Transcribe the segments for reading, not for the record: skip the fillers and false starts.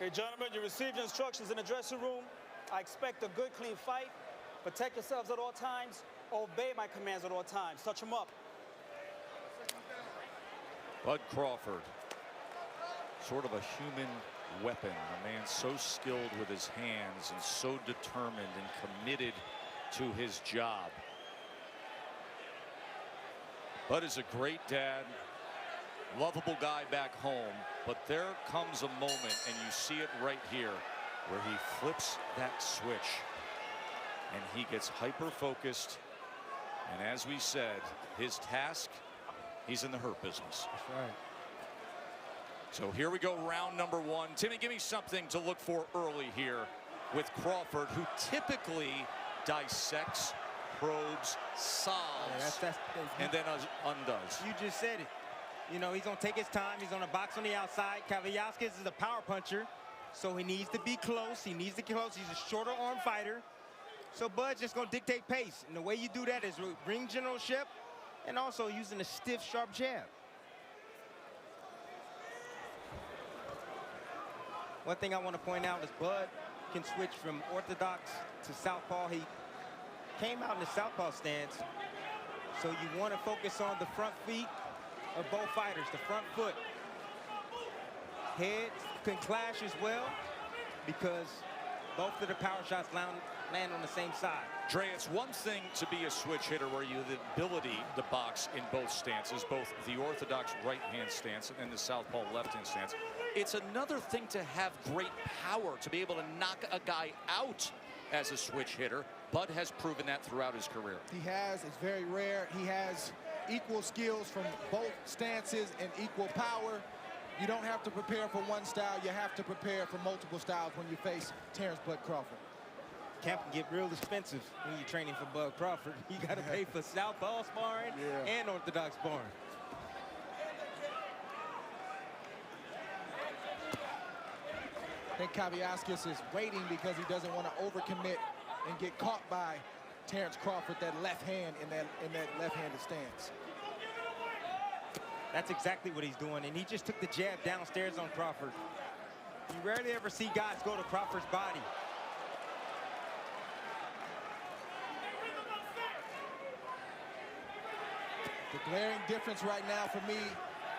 Okay, gentlemen, you received instructions in the dressing room. I expect a good, clean fight. Protect yourselves at all times. Obey my commands at all times. Touch them up. Bud Crawford, sort of a human weapon, a man so skilled with his hands and so determined and committed to his job. Bud is a great dad, lovable guy back home, but there comes a moment, and you see it right here, where he flips that switch and he gets hyper focused, and as we said, his task, he's in the hurt business. That's right. So here we go, round number one. Timmy, give me something to look for early here with Crawford, who typically dissects, probes, solves, and then undoes. You just said it. You know, he's going to take his time. He's going to box on the outside. Kavaliauskas is a power puncher, so he needs to be close. He needs to get close. He's a shorter arm fighter. So Bud's just going to dictate pace. And the way you do that is with ring generalship and also using a stiff, sharp jab. One thing I want to point out is Bud can switch from orthodox to southpaw. He came out in the southpaw stance, so you want to focus on the front feet of both fighters, the front foot. Head can clash as well because both of the power shots land on the same side. Dre, it's one thing to be a switch hitter where you have the ability to box in both stances, both the orthodox right-hand stance and the southpaw left-hand stance. It's another thing to have great power, to be able to knock a guy out as a switch hitter. Bud has proven that throughout his career. He has. It's very rare. He has equal skills from both stances and equal power. You don't have to prepare for one style. You have to prepare for multiple styles when you face Terence Bud Crawford. Camp can get real expensive when you're training for Bud Crawford. You got to pay for southpaw sparring and orthodox sparring. I think Kavaliauskas is waiting because he doesn't want to overcommit and get caught by Terence Crawford, that left hand in that left-handed stance. That's exactly what he's doing, and he just took the jab downstairs on Crawford. You rarely ever see guys go to Crawford's body. The glaring difference right now for me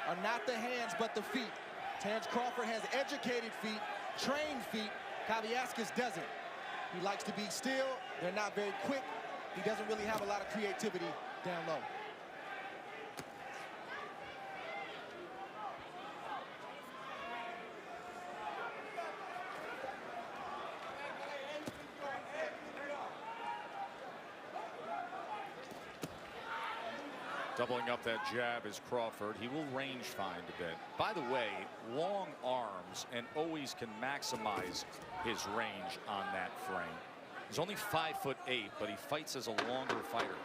are not the hands, but the feet. Terence Crawford has educated feet, trained feet. Kavaliauskas doesn't. He likes to be still. They're not very quick. He doesn't really have a lot of creativity down low. Doubling up that jab is Crawford. He will range find a bit. By the way, long arms and always can maximize his range on that frame. He's only 5'8", but he fights as a longer fighter.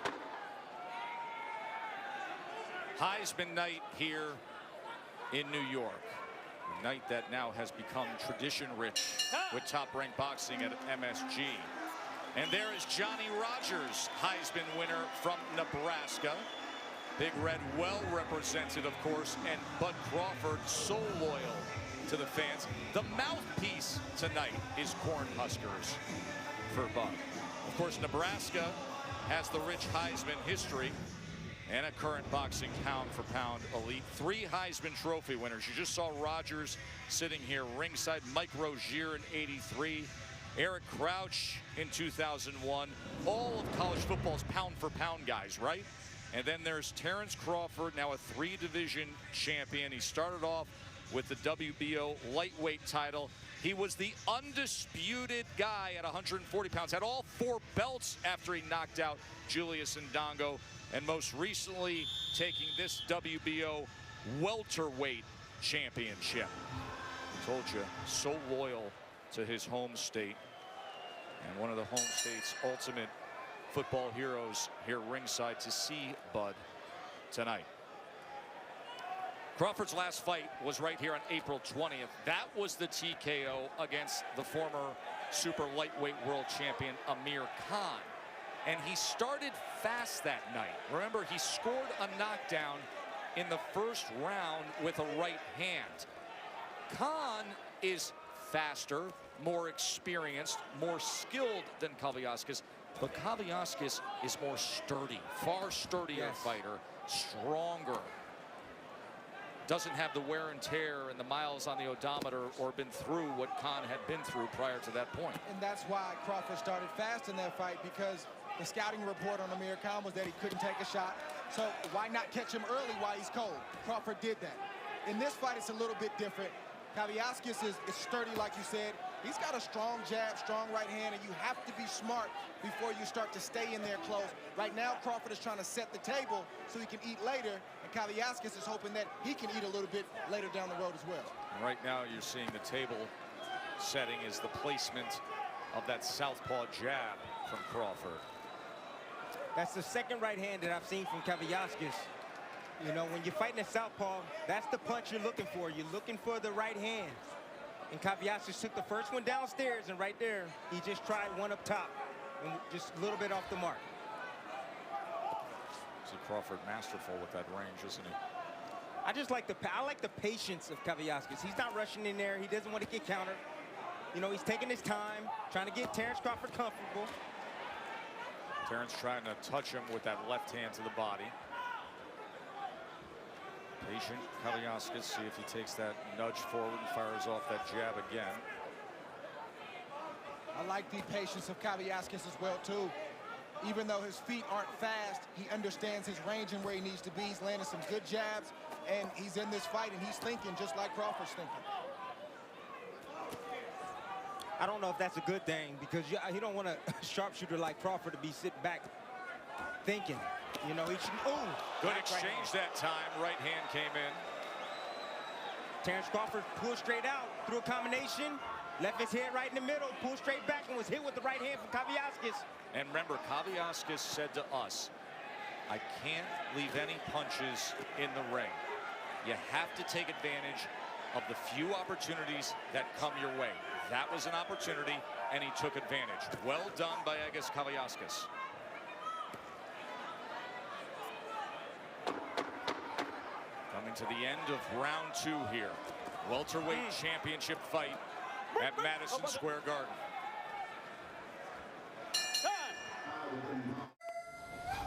Heisman night here in New York. A night that now has become tradition rich with top-ranked boxing at MSG. And there is Johnny Rogers, Heisman winner from Nebraska. Big Red well represented, of course, and Bud Crawford so loyal to the fans. The mouthpiece tonight is Cornhuskers for Bud. Of course, Nebraska has the rich Heisman history and a current boxing pound-for-pound elite. 3 Heisman Trophy winners. You just saw Rogers sitting here ringside. Mike Rozier in '83. Eric Crouch in 2001. All of college football's pound-for-pound guys, right? And then there's Terence Crawford, now a 3-division champion. He started off with the WBO lightweight title. He was the undisputed guy at 140 pounds, had all 4 belts after he knocked out Julius Ndongo, and most recently taking this WBO welterweight championship. I told you, so loyal to his home state, and one of the home state's ultimate football heroes here ringside to see Bud tonight. Crawford's last fight was right here on April 20th. That was the TKO against the former super lightweight world champion Amir Khan. And he started fast that night. Remember, he scored a knockdown in the first round with a right hand. Khan is faster, more experienced, more skilled than Kavaliauskas. But Kavaliauskas is more sturdy, far sturdier fighter, stronger. Doesn't have the wear and tear and the miles on the odometer or been through what Khan had been through prior to that point. And that's why Crawford started fast in that fight, because the scouting report on Amir Khan was that he couldn't take a shot. So why not catch him early while he's cold? Crawford did that. In this fight, it's a little bit different. Kavaliauskas is sturdy, like you said. He's got a strong jab, strong right hand, and you have to be smart before you start to stay in there close. Right now, Crawford is trying to set the table so he can eat later, and Kavaliauskas is hoping that he can eat a little bit later down the road as well. And right now, you're seeing the table setting is the placement of that southpaw jab from Crawford. That's the second right hand that I've seen from Kavaliauskas. You know, when you're fighting a southpaw, that's the punch you're looking for. You're looking for the right hand. And Kavaliauskas took the first one downstairs, and right there, he just tried one up top, and just a little bit off the mark. See Crawford masterful with that range, isn't he? I like the patience of Kavaliauskas. He's not rushing in there. He doesn't want to get countered. You know, he's taking his time, trying to get Terence Crawford comfortable. Terence trying to touch him with that left hand to the body. Patient Kavaliauskas, see if he takes that nudge forward and fires off that jab again. I like the patience of Kavaliauskas as well, too. Even though his feet aren't fast, he understands his range and where he needs to be. He's landing some good jabs, and he's in this fight, and he's thinking just like Crawford's thinking. I don't know if that's a good thing, because you don't want a sharpshooter like Crawford to be sitting back thinking. You know, he should. Ooh, good exchange that time. Right hand came in. Terence Crawford pulled straight out, threw a combination, left his head right in the middle, pulled straight back, and was hit with the right hand from Kavaliauskas. And remember, Kavaliauskas said to us, I can't leave any punches in the ring. You have to take advantage of the few opportunities that come your way. That was an opportunity, and he took advantage. Well done by Egidijus Kavaliauskas. Coming to the end of round 2 here. Welterweight championship fight at Madison Square Garden.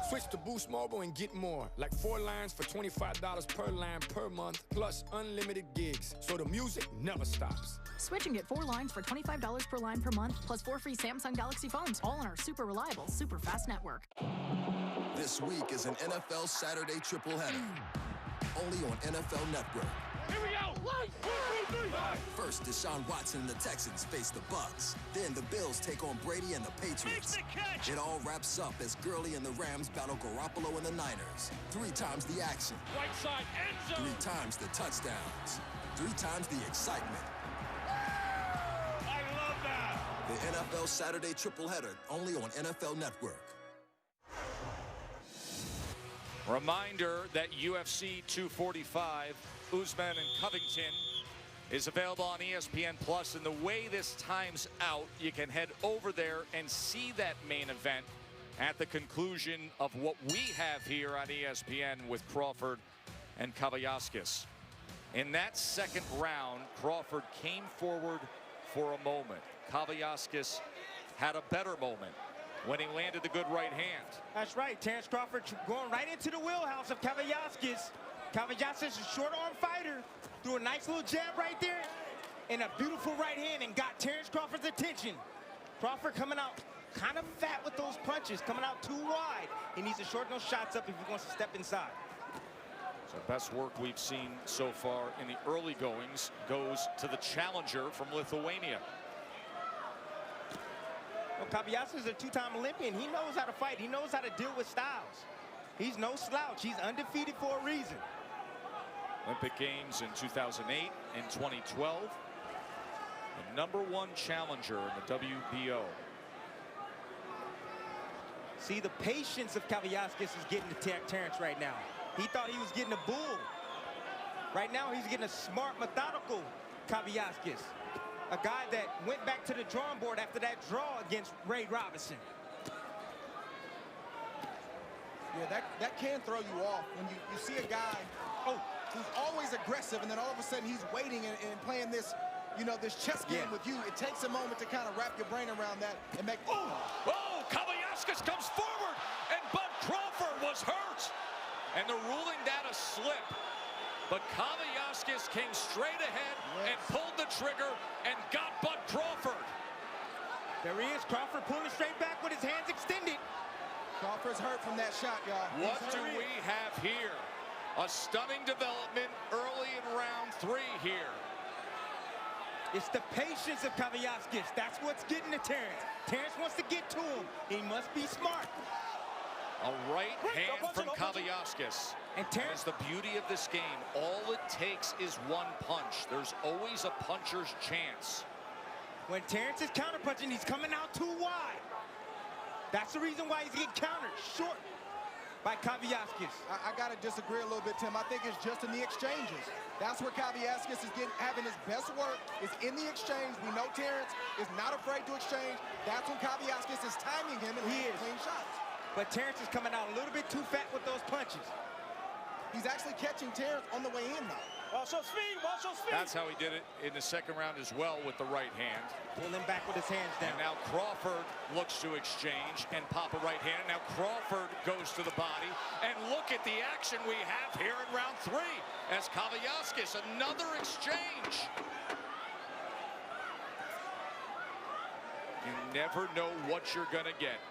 Switch to Boost Mobile and get more. Like 4 lines for $25 per line per month, plus unlimited gigs. So the music never stops. Switch and get 4 lines for $25 per line per month, plus 4 free Samsung Galaxy phones, all on our super reliable, super fast network. This week is an NFL Saturday tripleheader. Only on NFL Network. Here we go! 1, 2, 3, 4. First, Deshaun Watson and the Texans face the Bucs. Then the Bills take on Brady and the Patriots. Make the catch. It all wraps up as Gurley and the Rams battle Garoppolo and the Niners. 3 times the action. Right side, end zone. 3 times the touchdowns. 3 times the excitement. I love that. The NFL Saturday tripleheader, only on NFL Network. Reminder that UFC 245, Usman and Covington, is available on ESPN Plus. And the way this time's out, you can head over there and see that main event at the conclusion of what we have here on ESPN with Crawford and Kavaliauskas. In that second round, Crawford came forward for a moment. Kavaliauskas had a better moment when he landed the good right hand. That's right. Terence Crawford going right into the wheelhouse of Kavaliauskas. Kavaliauskas is a short arm fighter. Threw a nice little jab right there and a beautiful right hand and got Terence Crawford's attention. Crawford coming out kind of fat with those punches, coming out too wide. He needs to shorten those shots up if he wants to step inside. So best work we've seen so far in the early goings goes to the challenger from Lithuania. Well, Kavaliauskas is a 2-time Olympian. He knows how to fight. He knows how to deal with styles. He's no slouch. He's undefeated for a reason. Olympic Games in 2008 and 2012. The #1 challenger in the WBO. See, the patience of Kavaliauskas is getting to Terence right now. He thought he was getting a bull. Right now, he's getting a smart, methodical Kavaliauskas. A guy that went back to the drawing board after that draw against Ray Robinson. Yeah, that can throw you off when you see a guy who's always aggressive, and then all of a sudden he's waiting and playing this you know, this chess game with you. It takes a moment to kind of wrap your brain around that and make. Oh, Kavaliauskas comes forward, and Bud Crawford was hurt. And they're ruling that a slip. But Kavaliauskas came straight ahead and pulled the trigger and got Bud Crawford. There he is, Crawford pulling straight back with his hands extended. Crawford's hurt from that shot, y'all. What do we have here? A stunning development early in round 3 here. It's the patience of Kavaliauskas. That's what's getting to Terence. Terence wants to get to him. He must be smart. A right hand from Kavaliauskas. And Terence, the beauty of this game, all it takes is one punch. There's always a puncher's chance. when Terence is counterpunching, he's coming out too wide. That's the reason why he's getting countered short by Kavaliauskas. I got to disagree a little bit, Tim. I think it's just in the exchanges. That's where Kavaliauskas is having his best work, is in the exchange. We know Terence is not afraid to exchange. That's when Kavaliauskas is timing him and he is clean shots. But Terence is coming out a little bit too fat with those punches. He's actually catching Terence on the way in now. Watch your speed, watch your speed. That's how he did it in the second round as well with the right hand. Pull him back with his hands down. And now Crawford looks to exchange and pop a right hand. Now Crawford goes to the body. And look at the action we have here in round 3 as Kavaliauskas, another exchange. You never know what you're gonna get.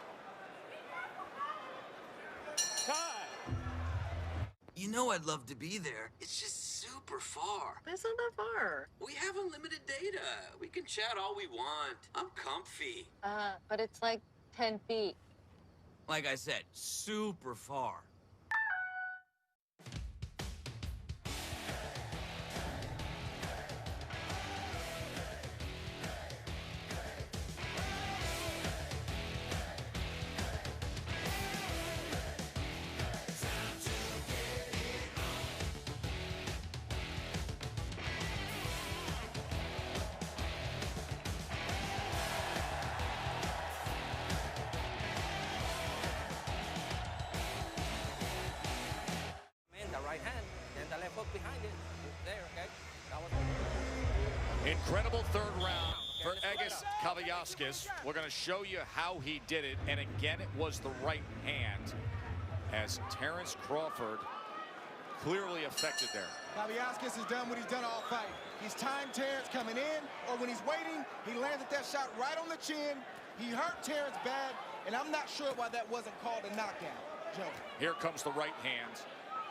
You know I'd love to be there. It's just super far. It's not that far. We have unlimited data. We can chat all we want. I'm comfy. But it's like 10 feet. Like I said, super far. Behind it. There, okay? That was Incredible third round for Egidijus Kavaliauskas. We're going to show you how he did it. And again, it was the right hand as Terence Crawford clearly affected there. Kavaliauskas has done what he's done all fight. He's timed Terence coming in, or when he's waiting, he landed that shot right on the chin. He hurt Terence bad, and I'm not sure why that wasn't called a knockdown, Joe. Here comes the right hand.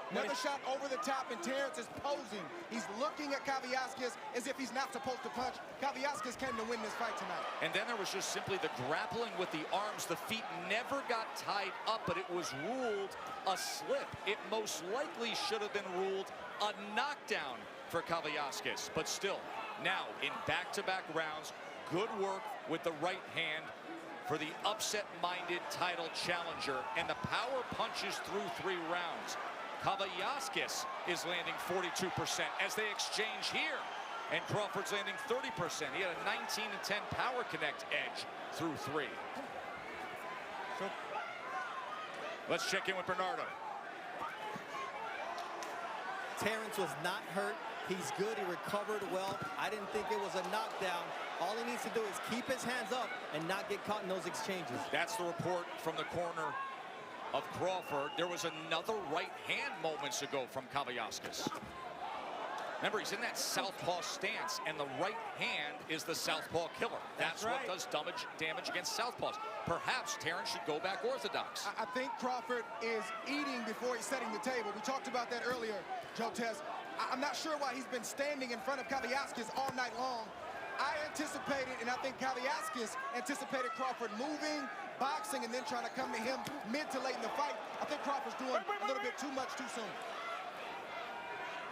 Another shot over the top, and Terence is posing. He's looking at Kavaliauskas as if he's not supposed to punch. Kavaliauskas came to win this fight tonight. And then there was just simply the grappling with the arms. The feet never got tied up, but it was ruled a slip. It most likely should have been ruled a knockdown for Kavaliauskas. But still, now in back-to-back rounds, good work with the right hand for the upset-minded title challenger. And the power punches through 3 rounds. Kavaliauskas is landing 42% as they exchange here. And Crawford's landing 30%. He had a 19-10 power connect edge through 3. Let's check in with Bernardo. Terence was not hurt. He's good. He recovered well. I didn't think it was a knockdown. All he needs to do is keep his hands up and not get caught in those exchanges. That's the report from the corner of Crawford. There was another right hand moments ago from Kavaliauskas. Remember, he's in that southpaw stance, and the right hand is the southpaw killer. That's right. What does damage against southpaws. Perhaps Terence should go back orthodox. I think Crawford is eating before he's setting the table. We talked about that earlier, Joe Tess. I'm not sure why he's been standing in front of Kavaliauskas all night long. I anticipated, and I think Kavaliauskas anticipated Crawford moving, boxing, and then trying to come to him mid to late in the fight. I think Crawford's doing a little bit too much too soon.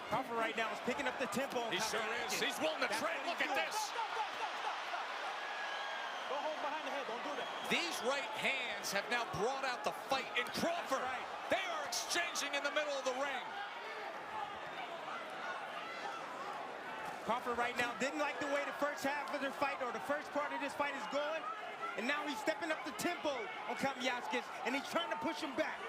Crawford right now is picking up the tempo. He sure is. He's willing to trade. Look at this. Don't hold behind the head. Don't do that. These right hands have now brought out the fight in Crawford. Right. They are exchanging in the middle of the ring. Crawford right now didn't like the way the first half of their fight or the first part of this fight is going. And now he's stepping up the tempo on Kavaliauskas, and he's trying to push him back.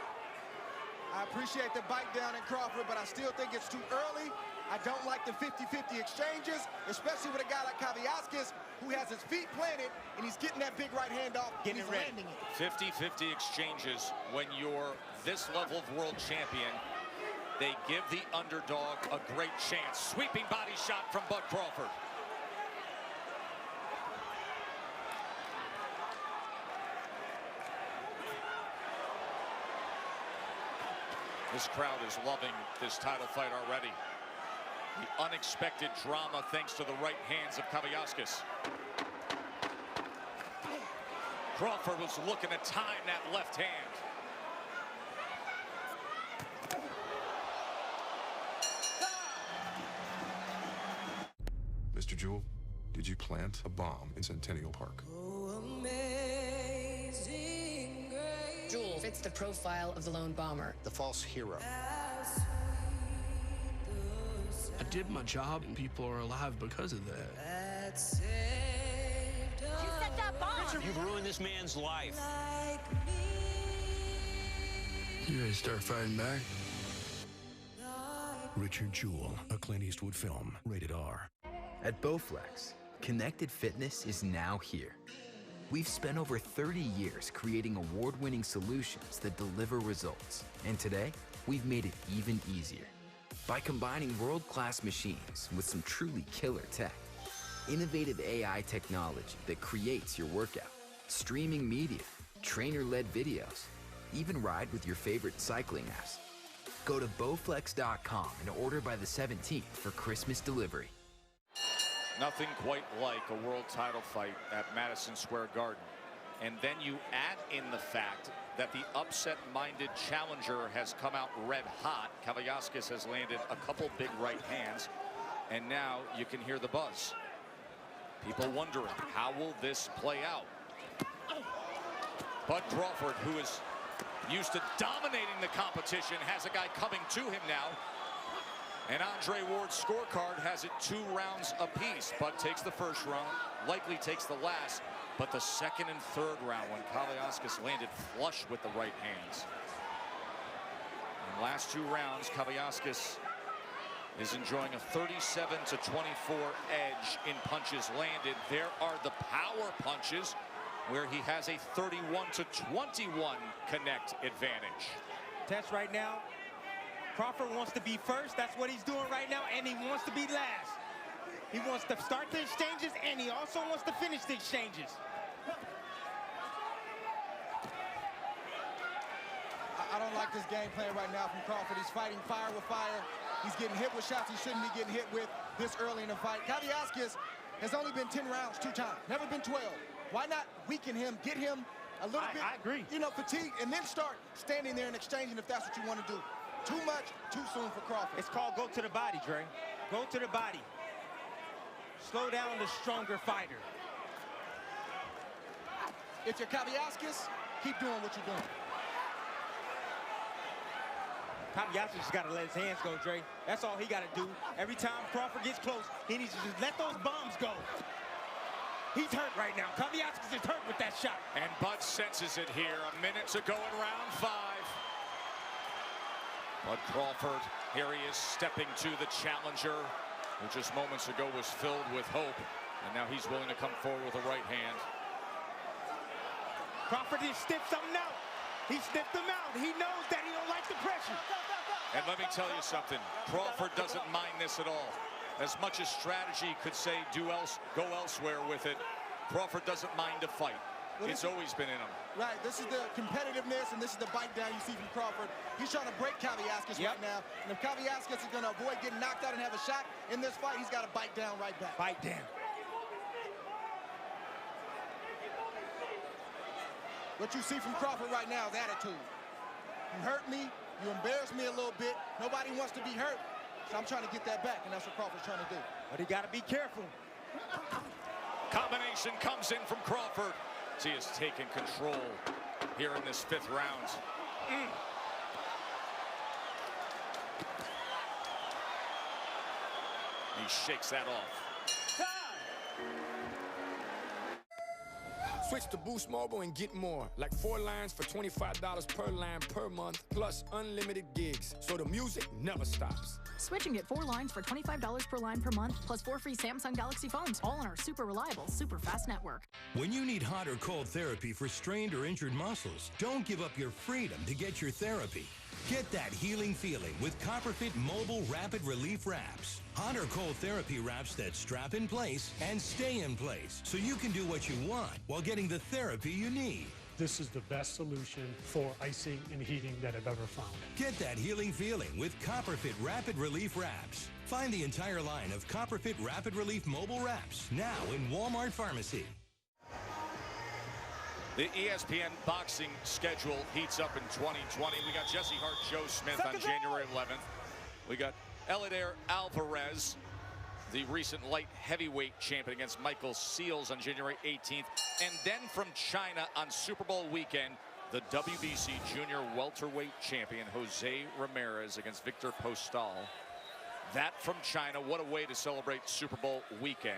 I appreciate the bite down in Crawford, but I still think it's too early. I don't like the 50-50 exchanges, especially with a guy like Kavaliauskas, who has his feet planted, and he's getting that big right hand off, and he's landing it. 50-50 exchanges when you're this level of world champion. They give the underdog a great chance. Sweeping body shot from Bud Crawford. This crowd is loving this title fight already. The unexpected drama thanks to the right hands of Kavaliauskas. Crawford was looking to time that left hand. Mr. Jewell, did you plant a bomb in Centennial Park? Jewell fits the profile of the lone bomber. The false hero. I did my job, and people are alive because of that. You set that bomb! Richard, you've ruined this man's life. You ready to start fighting back? Richard Jewell, a Clint Eastwood film, rated R. At Bowflex, connected fitness is now here. We've spent over 30 years creating award-winning solutions that deliver results. And today, we've made it even easier. By combining world-class machines with some truly killer tech, innovative AI technology that creates your workout, streaming media, trainer-led videos, even ride with your favorite cycling apps. Go to Bowflex.com and order by the 17th for Christmas delivery. Nothing quite like a world title fight at Madison Square Garden. And then you add in the fact that the upset-minded challenger has come out red hot. Kavaliauskas has landed a couple big right hands, and now you can hear the buzz. People wondering, how will this play out? Bud Crawford, who is used to dominating the competition, has a guy coming to him now. And Andre Ward's scorecard has it 2 rounds apiece. Bud takes the first round, likely takes the last, but the second and third round when Kavaliauskas landed flush with the right hands. In the last 2 rounds, Kavaliauskas is enjoying a 37-24 edge in punches landed. There are the power punches where he has a 31-21 connect advantage. Test right now. Crawford wants to be first. That's what he's doing right now, and he wants to be last. He wants to start the exchanges, and he also wants to finish the exchanges. I don't like this game plan right now from Crawford. He's fighting fire with fire. He's getting hit with shots he shouldn't be getting hit with this early in the fight. Kavaliauskas has only been 10 rounds 2 times, never been 12. Why not weaken him, get him a little bit, I agree. You know, fatigued, and then start standing there and exchanging if that's what you want to do. Too much, too soon for Crawford. It's called go to the body, Dre. Go to the body. Slow down the stronger fighter. If you're Kavaliauskas, keep doing what you're doing. Kavaliauskas just got to let his hands go, Dre. That's all he got to do. Every time Crawford gets close, he needs to just let those bombs go. He's hurt right now. Kavaliauskas is hurt with that shot. And Bud senses it here. A minute to go in round 5. Bud Crawford, here he is stepping to the challenger, who just moments ago was filled with hope. And now he's willing to come forward with a right hand. Crawford just sniffed something out. He sniffed them out. He knows that he don't like the pressure. And let me tell you something. Crawford doesn't mind this at all. As much as strategy could say go elsewhere with it, Crawford doesn't mind to fight. Well, it's always been in him. Right, this is the competitiveness, and this is the bite down you see from Crawford. He's trying to break Kavaliauskas right now. And if Kavaliauskas is going to avoid getting knocked out and have a shot in this fight, he's got to bite down right back. Bite down. What you see from Crawford right now is attitude. You hurt me, you embarrassed me a little bit. Nobody wants to be hurt, so I'm trying to get that back, and that's what Crawford's trying to do. But he got to be careful. Combination comes in from Crawford. He has taken control here in this 5th round. He shakes that off. Switch to Boost Mobile and get more. Like 4 lines for $25 per line per month, plus unlimited gigs. So the music never stops. Switch and get 4 lines for $25 per line per month, plus 4 free Samsung Galaxy phones, all on our super reliable, super fast network. When you need hot or cold therapy for strained or injured muscles, don't give up your freedom to get your therapy. Get that healing feeling with CopperFit Mobile Rapid Relief Wraps. Hot or cold therapy wraps that strap in place and stay in place so you can do what you want while getting the therapy you need. This is the best solution for icing and heating that I've ever found. Get that healing feeling with CopperFit Rapid Relief Wraps. Find the entire line of CopperFit Rapid Relief Mobile Wraps now in Walmart Pharmacy. The ESPN boxing schedule heats up in 2020. We got Jesse Hart, Joe Smith on January 11th. We got Elider Alvarez, the recent light heavyweight champion, against Michael Seals on January 18th. And then from China on Super Bowl weekend, the WBC junior welterweight champion, Jose Ramirez, against Victor Postal. That from China. What a way to celebrate Super Bowl weekend.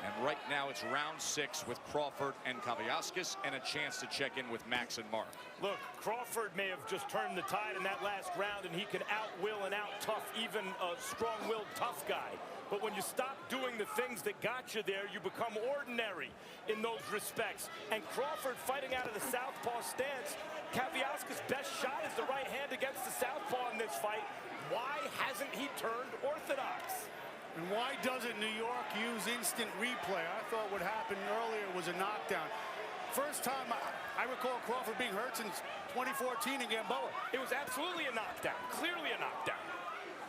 And right now it's round 6 with Crawford and Kavaliauskas, and a chance to check in with Max and Mark. Look, Crawford may have just turned the tide in that last round, and he could out-will and out-tough even a strong-willed tough guy. But when you stop doing the things that got you there, you become ordinary in those respects. And Crawford fighting out of the southpaw stance. Kavaliauskas' best shot is the right hand against the southpaw in this fight. Why hasn't he turned orthodox? And why doesn't New York use instant replay? I thought what happened earlier was a knockdown. First time I recall Crawford being hurt since 2014 in Gamboa. It was absolutely a knockdown, clearly a knockdown.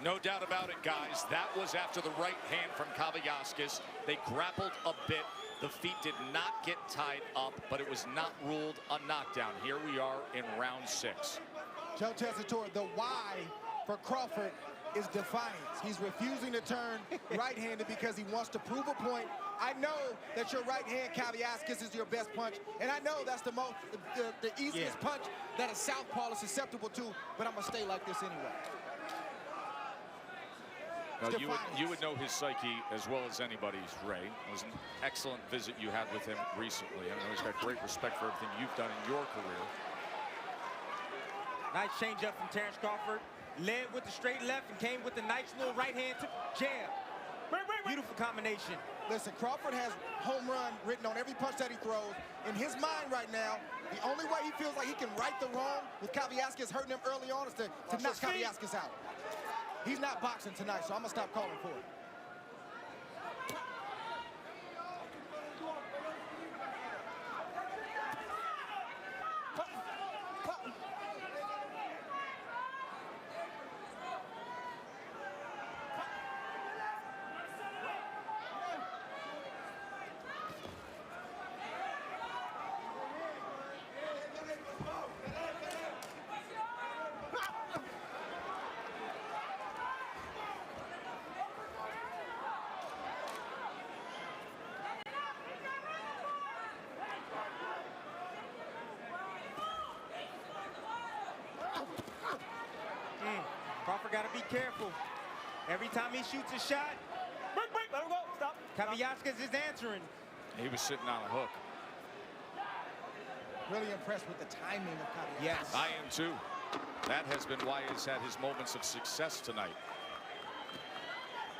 No doubt about it, guys. That was after the right hand from Kavaliauskas. They grappled a bit. The feet did not get tied up, but it was not ruled a knockdown. Here we are in round 6. Joe Tessitore, the why for Crawford is defiance. He's refusing to turn right-handed because he wants to prove a point. I know that your right hand, Kavaliauskas, is your best punch, and I know that's the easiest punch that a southpaw is susceptible to, but I'm gonna stay like this anyway. Now, you would know his psyche as well as anybody's, Ray. It was an excellent visit you had with him recently. I know he's got great respect for everything you've done in your career. Nice change-up from Terence Crawford. Led with the straight left and came with a nice little right hand to jab. Beautiful combination. Listen, Crawford has home run written on every punch that he throws. In his mind right now, the only way he feels like he can right the wrong with Kavaliauskas hurting him early on is to knock Kavaliauskas out. He's not boxing tonight, so I'm gonna stop calling for it. Crawford got to be careful. Every time he shoots a shot, let him go. Stop. Kavaliauskas is answering. He was sitting on a hook. Really impressed with the timing of Kavaliauskas. Yes. I am too. That has been why he's had his moments of success tonight.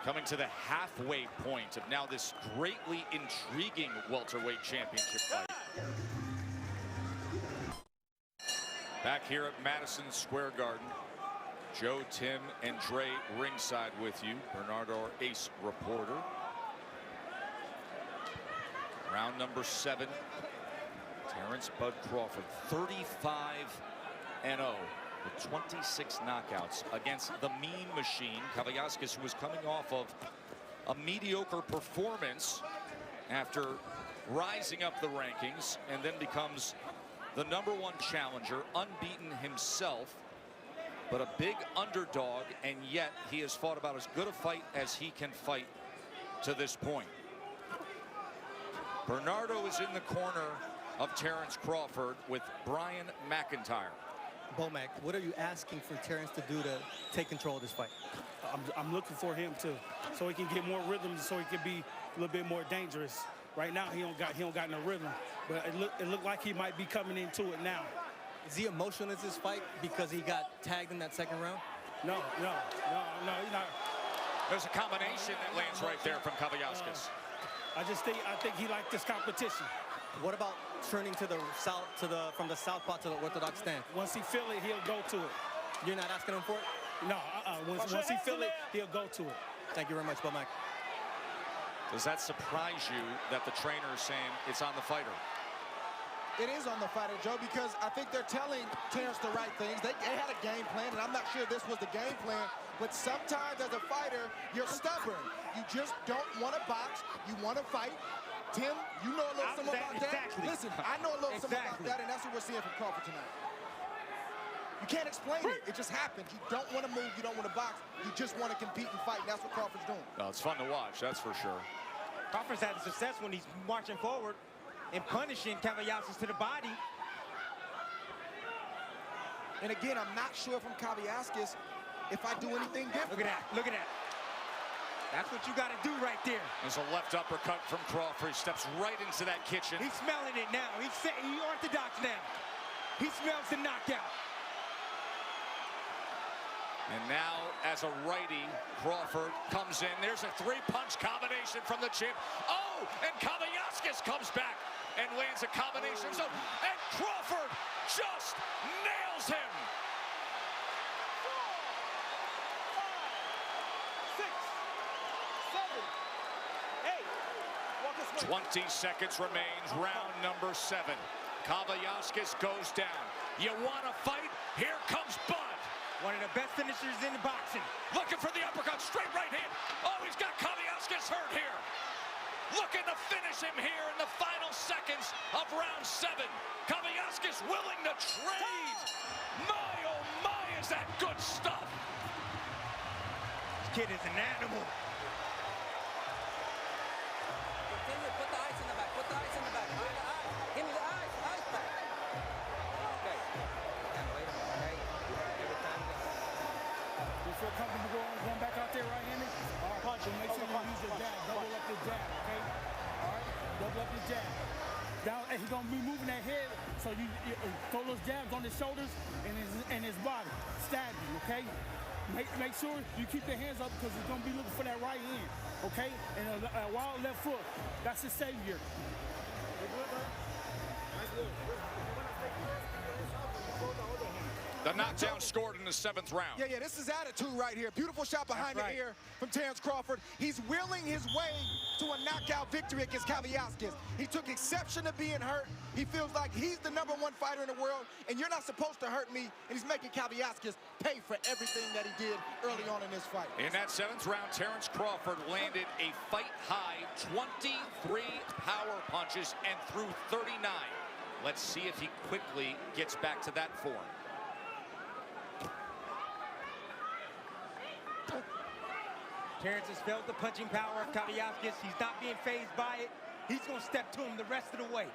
Coming to the halfway point of now this greatly intriguing welterweight championship fight. Back here at Madison Square Garden. Joe, Tim, and Dre ringside with you. Bernardo, our ace reporter. Round number 7. Terence Bud Crawford, 35-0 with 26 knockouts against the Mean Machine, Kavaliauskas, who was coming off of a mediocre performance after rising up the rankings and then becomes the #1 challenger, unbeaten himself, but a big underdog, and yet he has fought about as good a fight as he can fight to this point. Bernardo is in the corner of Terence Crawford with Brian McIntyre. Bomac, what are you asking for Terence to do to take control of this fight? I'm looking for him so he can get more rhythm, so he can be a little bit more dangerous. Right now, he don't got no rhythm. But it looked like he might be coming into it now. Is he emotional in this fight because he got tagged in that second round? No, he's not. There's a combination that lands right there from Kavaliauskas. I think he liked this competition. What about turning to the south, from the southpaw to the orthodox stance? Once he feel it, he'll go to it. You're not asking him for it? No, once he feel it, he'll go to it. Thank you very much, Bob Mike. Does that surprise you that the trainer is saying it's on the fighter? It is on the fighter, Joe, because I think they're telling Terence the right things. They had a game plan, and I'm not sure this was the game plan, but sometimes as a fighter, you're stubborn. You just don't want to box. You want to fight. Tim, you know a little something about that? Listen, I know a little something about that, and that's what we're seeing from Crawford tonight. You can't explain it. It just happens. You don't want to move. You don't want to box. You just want to compete and fight, and that's what Crawford's doing. Well, it's fun to watch, that's for sure. Crawford's having success when he's marching forward and punishing Kavaliauskas to the body. And again, I'm not sure from Kavaliauskas if I do anything different. Look at that. Look at that. That's what you got to do right there. There's a left uppercut from Crawford. He steps right into that kitchen. He's smelling it now. He's orthodox now. He smells the knockout. And now, as a righty, Crawford comes in. There's a three-punch combination from the champ. Oh, and Kavaliauskas comes back and lands a combination. So, and Crawford just nails him. 20 seconds remains, round number 7. Kavaliauskas goes down. You want to fight? Here comes Bud. One of the best finishers in boxing. Looking for the uppercut, straight right hand. Oh, he's got Kavaliauskas hurt here. Looking to finish him here in the final seconds of round 7. Kavaliauskas willing to trade. My, oh my, is that good stuff. This kid is an animal. Continue, put the ice in the back, put the ice in the back. Give me the ice back. Okay. And wait a minute, okay? Every time. You feel comfortable going back out there right-handed? All right, punch him. Make sure you use your jab. Double up the jab, okay? All right, double up the jab. Down, and he's gonna be moving that head, so you throw those jabs on his shoulders and his body. Stab you, okay? Make sure you keep your hands up because he's gonna be looking for that right hand, okay? And a wild left foot. That's his savior. The knockdown scored in the 7th round. Yeah, this is attitude right here. Beautiful shot behind the ear from Terence Crawford. He's willing his way to a knockout victory against Kavaliauskas. He took exception to being hurt. He feels like he's the #1 fighter in the world, and you're not supposed to hurt me. And he's making Kavaliauskas pay for everything that he did early on in this fight. In that 7th round, Terence Crawford landed a fight-high 23 power punches and threw 39. Let's see if he quickly gets back to that form. Terence has felt the punching power of Kavaliauskas. He's not being fazed by it. He's going to step to him the rest of the way.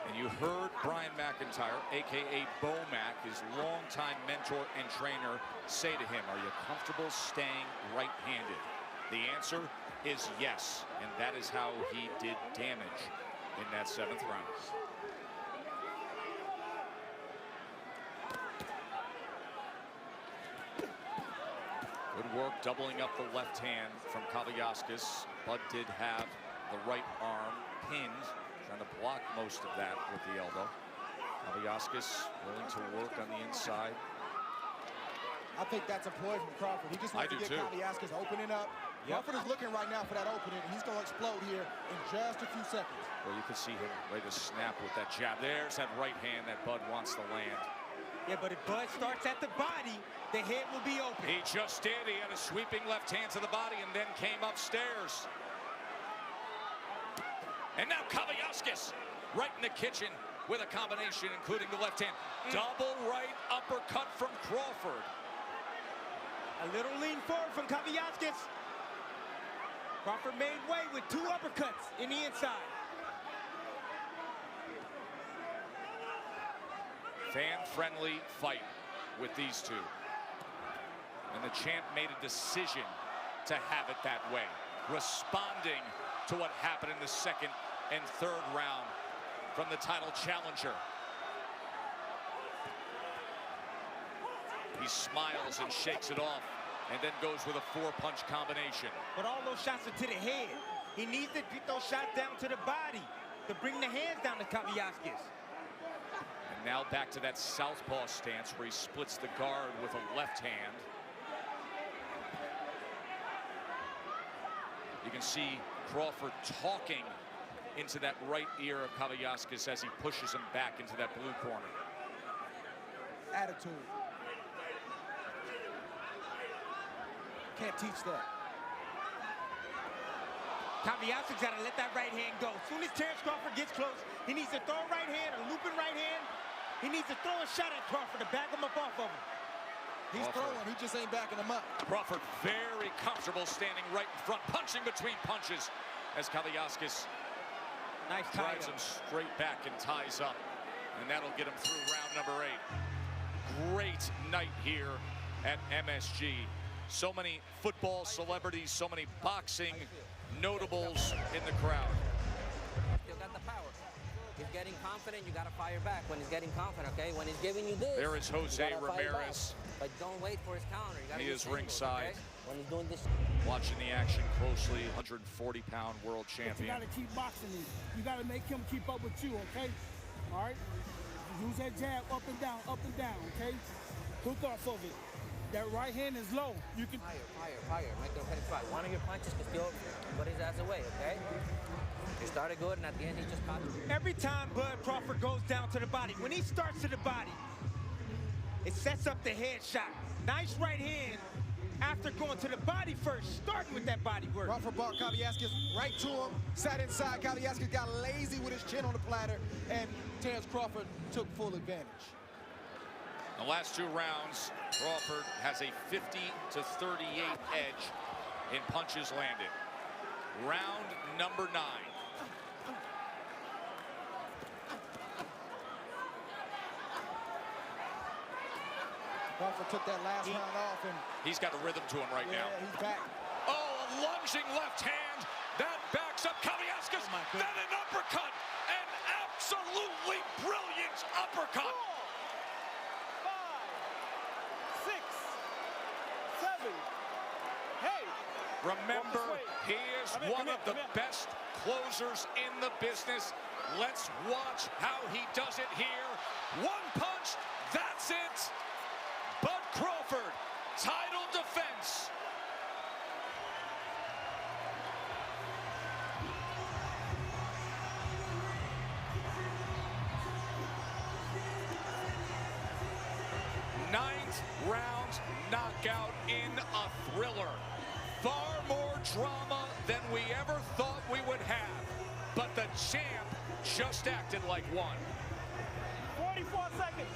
And you heard Brian McIntyre, a.k.a. Bo-Mac, his longtime mentor and trainer, say to him, are you comfortable staying right-handed? The answer is yes, and that is how he did damage in that 7th round. Good work doubling up the left hand from Kavaliauskas. Bud did have the right arm pinned, trying to block most of that with the elbow. Kavaliauskas willing to work on the inside. I think that's a ploy from Crawford. He just wants to get Kavaliauskas opening up. Crawford is looking right now for that opening, and he's going to explode here in just a few seconds. Well, you can see him ready to snap with that jab. There's that right hand that Bud wants to land. Yeah, but if Bud starts at the body, the head will be open. He just did. He had a sweeping left hand to the body and then came upstairs. And now Kavaliauskas right in the kitchen with a combination, including the left hand. Double right uppercut from Crawford. A little lean forward from Kavaliauskas. Crawford made way with 2 uppercuts in the inside. Fan-friendly fight with these two. And the champ made a decision to have it that way, responding to what happened in the second and third round from the title challenger. He smiles and shakes it off and then goes with a 4-punch combination. But all those shots are to the head. He needs to get those shots down to the body to bring the hands down to Kavaliauskas. And now back to that southpaw stance where he splits the guard with a left hand. You can see Crawford talking into that right ear of Kavaliauskas as he pushes him back into that blue corner. Attitude. Can't teach that. Kavaliauskas got to let that right hand go. As soon as Terence Crawford gets close, he needs to throw a right hand, a looping right hand. He needs to throw a shot at Crawford to back him up off of him. He's throwing, he just ain't backing him up. Crawford very comfortable standing right in front, punching between punches as Kavaliauskas drives him straight back and ties up. And that'll get him through round number 8. Great night here at MSG. So many football celebrities, so many boxing notables in the crowd. Still got the power. He's getting confident, you got to fire back when he's getting confident, okay? When he's giving you this, there is Jose Ramirez. But don't wait for his counter. You gotta he is ringside. Okay? When he's doing this. Watching the action closely, 140-pound world champion. You got to keep boxing him. You got to make him keep up with you, okay? All right? Use that jab up and down, okay? Hook off of it. That right hand is low. You can Fire. Make him head try. One of your punches can still put his ass away, okay? You started good, and at the end, he just caught you. Every time Bud Crawford goes down to the body, when he starts to the body, it sets up the head shot. Nice right hand after going to the body first, starting with that body work. Crawford brought Kavaliauskas right to him, sat inside. Kavaliauskas got lazy with his chin on the platter, and Terence Crawford took full advantage. The last 2 rounds, Crawford has a 50-38 edge in punches landed. Round number 9. Crawford took that last round off, and he's got a rhythm to him right now. He's back. Oh, a lunging left hand that backs up Kavaliauskas. Then an uppercut, an absolutely brilliant uppercut. 4, 5, 6, 7, 8. Remember, he is one of the best closers in the business. Let's watch how he does it here. 1 punch, that's it. Bud Crawford, title defense. Ninth round knockout in a thriller. Far more drama than we ever thought we would have. But the champ just acted like one. 44 seconds.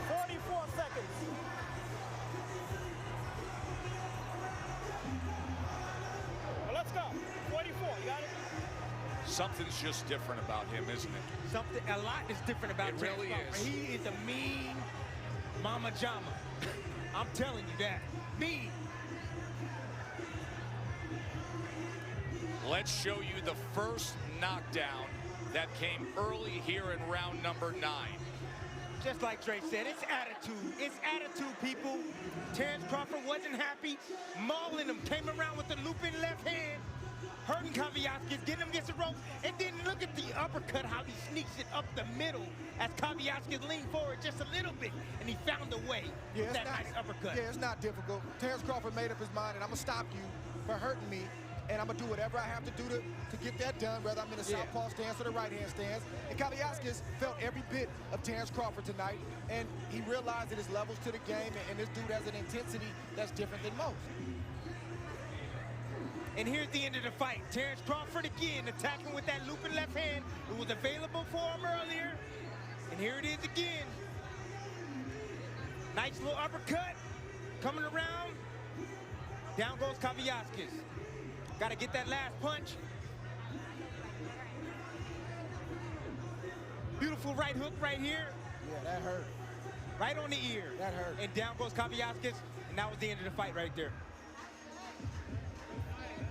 44 seconds. Well, let's go. 44, you got it? Something's just different about him, isn't it? A lot is different about it. Terence Really Crawford. is. He is a mean mama jama. I'm telling you that. Mean. Let's show you the first knockdown that came early here in round number 9. Just like Dre said, it's attitude. It's attitude, people. Terence Crawford wasn't happy. Mauling him, came around with the looping left hand, hurting Kavaliauskas, getting him against the rope, and then look at the uppercut, how he sneaks it up the middle as Kavaliauskas leaned forward just a little bit, and he found a way with that nice uppercut. Yeah, it's not difficult. Terence Crawford made up his mind, and I'm going to stop you for hurting me, and I'm going to do whatever I have to do to get that done, whether I'm in a southpaw stance or the right-hand stance. And Kavaliauskas felt every bit of Terence Crawford tonight, and he realized that his levels to the game, and this dude has an intensity that's different than most. And here's the end of the fight. Terence Crawford again attacking with that looping left hand. It was available for him earlier. And here it is again. Nice little uppercut. Coming around. Down goes Kavaliauskas. Got to get that last punch. Beautiful right hook right here. Yeah, that hurt. right on the ear. That hurt. And down goes Kavaliauskas, and that was the end of the fight right there.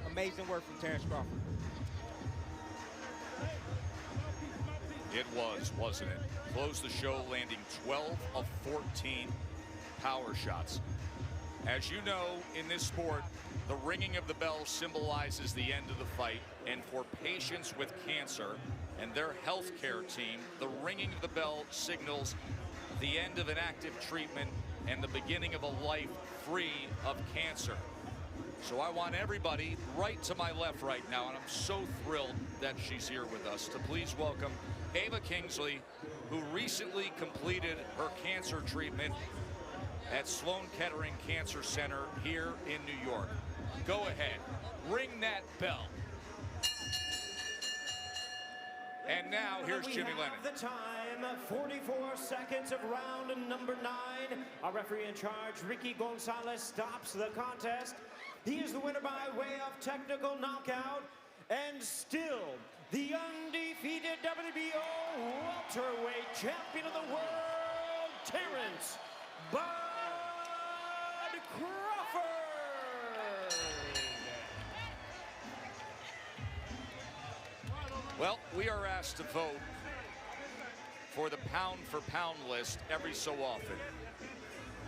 Amazing work from Terence Crawford. It was, wasn't it? Closed the show landing 12 of 14 power shots. As you know, in this sport, the ringing of the bell symbolizes the end of the fight. And for patients with cancer and their healthcare team, the ringing of the bell signals the end of an active treatment and the beginning of a life free of cancer. So I want everybody right to my left right now, and I'm so thrilled that she's here with us, to please welcome Ava Kingsley, who recently completed her cancer treatment at Sloan Kettering Cancer Center here in New York. Go ahead, ring that bell. And now here's Jimmy Lennon. The time, 44 seconds of round number 9. Our referee in charge, Ricky Gonzalez, stops the contest. He is the winner by way of technical knockout, and still the undefeated WBO welterweight champion of the world, Terence Bud Crawford. Well, we are asked to vote for the pound-for-pound list every so often.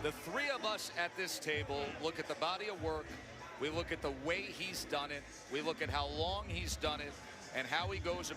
The three of us at this table look at the body of work, we look at the way he's done it, we look at how long he's done it, and how he goes